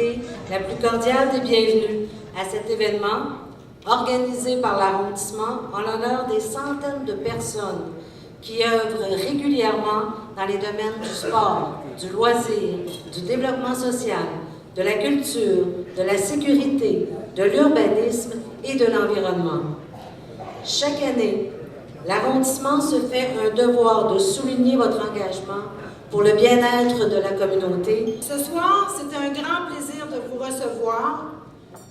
souhaiter la plus cordiale des bienvenues à cet événement organisé par l'arrondissement en l'honneur des centaines de personnes qui œuvrent régulièrement dans les domaines du sport, du loisir, du développement social, de la culture, de la sécurité, de l'urbanisme et de l'environnement. Chaque année, l'arrondissement se fait un devoir de souligner votre engagement pour le bien-être de la communauté. Ce soir, c'est un grand plaisir de vous recevoir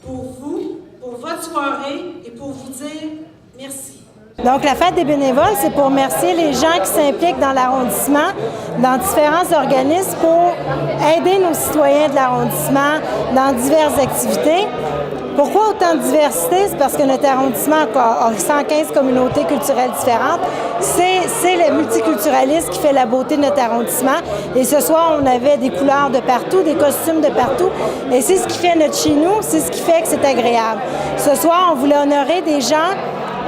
pour vous, pour votre soirée et pour vous dire merci. Donc, la fête des bénévoles, c'est pour remercier les gens qui s'impliquent dans l'arrondissement, dans différents organismes pour aider nos citoyens de l'arrondissement dans diverses activités. Pourquoi autant de diversité? C'est parce que notre arrondissement a 115 communautés culturelles différentes. C'est le multiculturalisme qui fait la beauté de notre arrondissement. Et ce soir, on avait des couleurs de partout, des costumes de partout. Et c'est ce qui fait notre chez nous, c'est ce qui fait que c'est agréable. Ce soir, on voulait honorer des gens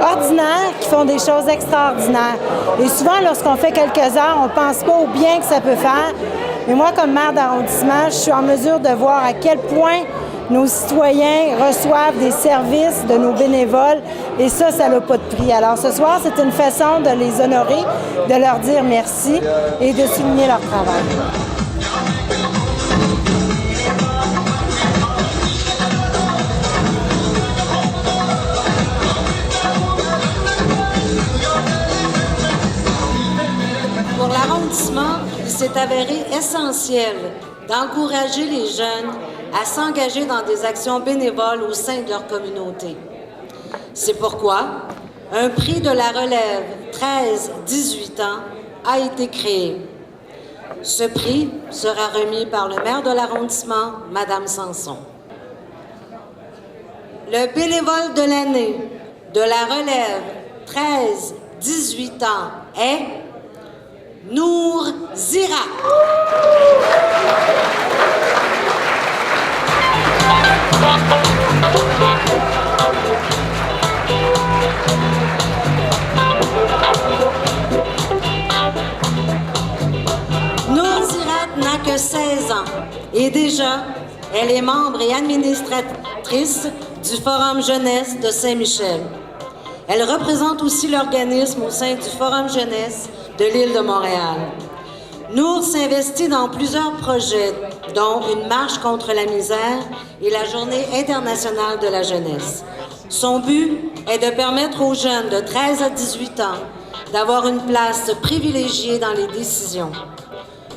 ordinaires qui font des choses extraordinaires. Et souvent, lorsqu'on fait quelques heures, on ne pense pas au bien que ça peut faire. Mais moi, comme maire d'arrondissement, je suis en mesure de voir à quel point nos citoyens reçoivent des services de nos bénévoles et ça n'a pas de prix. Alors ce soir, c'est une façon de les honorer, de leur dire merci et de souligner leur travail. Pour l'arrondissement, il s'est avéré essentiel d'encourager les jeunes à s'engager dans des actions bénévoles au sein de leur communauté. C'est pourquoi un prix de la relève 13-18 ans a été créé. Ce prix sera remis par le maire de l'arrondissement, Mme Sanson. Le bénévole de l'année de la relève 13-18 ans est Nour Zirat. Nour Zirat n'a que 16 ans et déjà, elle est membre et administratrice du Forum Jeunesse de Saint-Michel. Elle représente aussi l'organisme au sein du Forum Jeunesse de l'île de Montréal. Nour s'investit dans plusieurs projets, dont une marche contre la misère et la Journée internationale de la jeunesse. Son but est de permettre aux jeunes de 13 à 18 ans d'avoir une place privilégiée dans les décisions.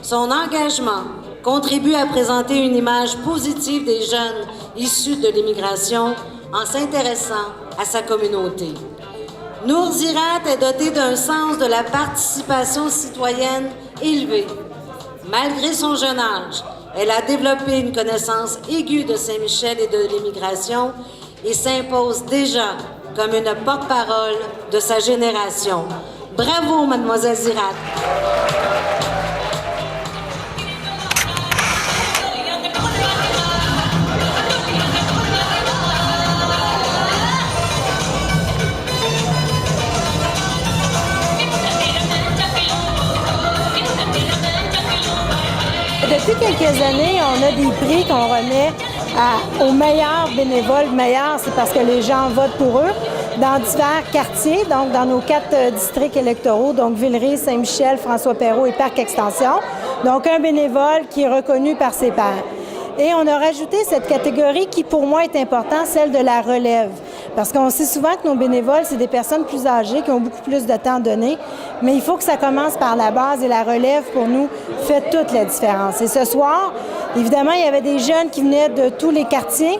Son engagement contribue à présenter une image positive des jeunes issus de l'immigration en s'intéressant à sa communauté. Nour Zirat est dotée d'un sens de la participation citoyenne élevé. Malgré son jeune âge, elle a développé une connaissance aiguë de Saint-Michel et de l'immigration et s'impose déjà comme une porte-parole de sa génération. Bravo, mademoiselle Zirat. Depuis quelques années, on a des prix qu'on remet aux meilleurs bénévoles. Meilleurs, c'est parce que les gens votent pour eux dans divers quartiers, donc dans nos 4 districts électoraux, donc Villeray, Saint-Michel, François-Perrault et Parc Extension. Donc un bénévole qui est reconnu par ses pairs. Et on a rajouté cette catégorie qui, pour moi, est importante, celle de la relève. Parce qu'on sait souvent que nos bénévoles, c'est des personnes plus âgées qui ont beaucoup plus de temps donné, mais il faut que ça commence par la base et la relève, pour nous, fait toute la différence. Et ce soir, évidemment, il y avait des jeunes qui venaient de tous les quartiers,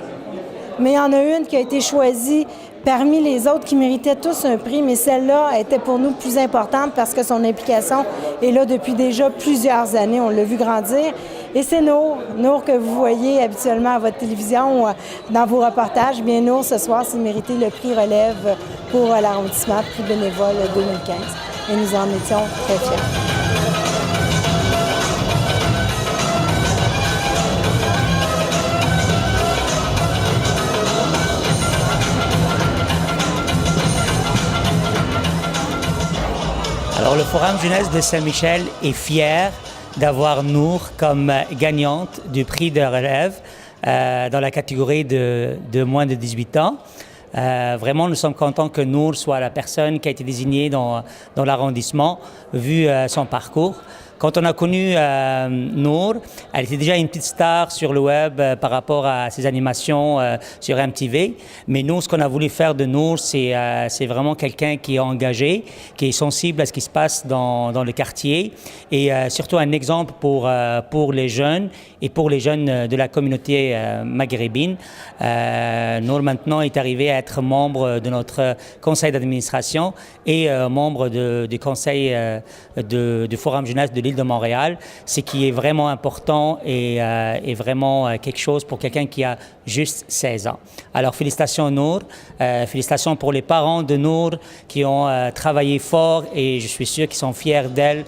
mais il y en a une qui a été choisie parmi les autres qui méritaient tous un prix, mais celle-là était pour nous plus importante parce que son implication est là depuis déjà plusieurs années. On l'a vu grandir. Et c'est Nour que vous voyez habituellement à votre télévision ou dans vos reportages. Bien, Nour, ce soir, s'est mérité le prix relève pour l'arrondissement, prix bénévole 2015. Et nous en étions très fiers. Alors, le Forum Jeunesse de Saint-Michel est fier d'avoir Nour comme gagnante du prix de relève dans la catégorie de moins de 18 ans. Vraiment, nous sommes contents que Nour soit la personne qui a été désignée dans l'arrondissement, vu son parcours. Quand on a connu Nour, elle était déjà une petite star sur le web par rapport à ses animations sur MTV. Mais nous, ce qu'on a voulu faire de Nour, c'est vraiment quelqu'un qui est engagé, qui est sensible à ce qui se passe dans le quartier et surtout un exemple pour les jeunes et pour les jeunes de la communauté maghrébine. Nour, maintenant, est arrivé à être membre de notre conseil d'administration et membre du conseil du Forum Jeunesse de l'île de Montréal, ce qui est vraiment important et vraiment quelque chose pour quelqu'un qui a juste 16 ans. Alors, félicitations Nour, félicitations pour les parents de Nour qui ont travaillé fort et je suis sûr qu'ils sont fiers d'elle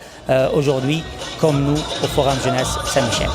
aujourd'hui, comme nous au Forum Jeunesse Saint-Michel.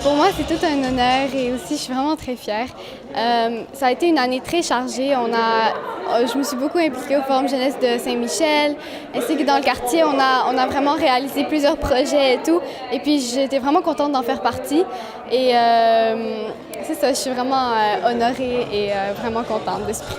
Pour moi, c'est tout un honneur et aussi je suis vraiment très fière. Ça a été une année très chargée. Je me suis beaucoup impliquée au Forum Jeunesse de Saint-Michel, ainsi que dans le quartier. On a vraiment réalisé plusieurs projets et tout. Et puis, j'étais vraiment contente d'en faire partie. Et c'est ça, je suis vraiment honorée et vraiment contente de ce prix.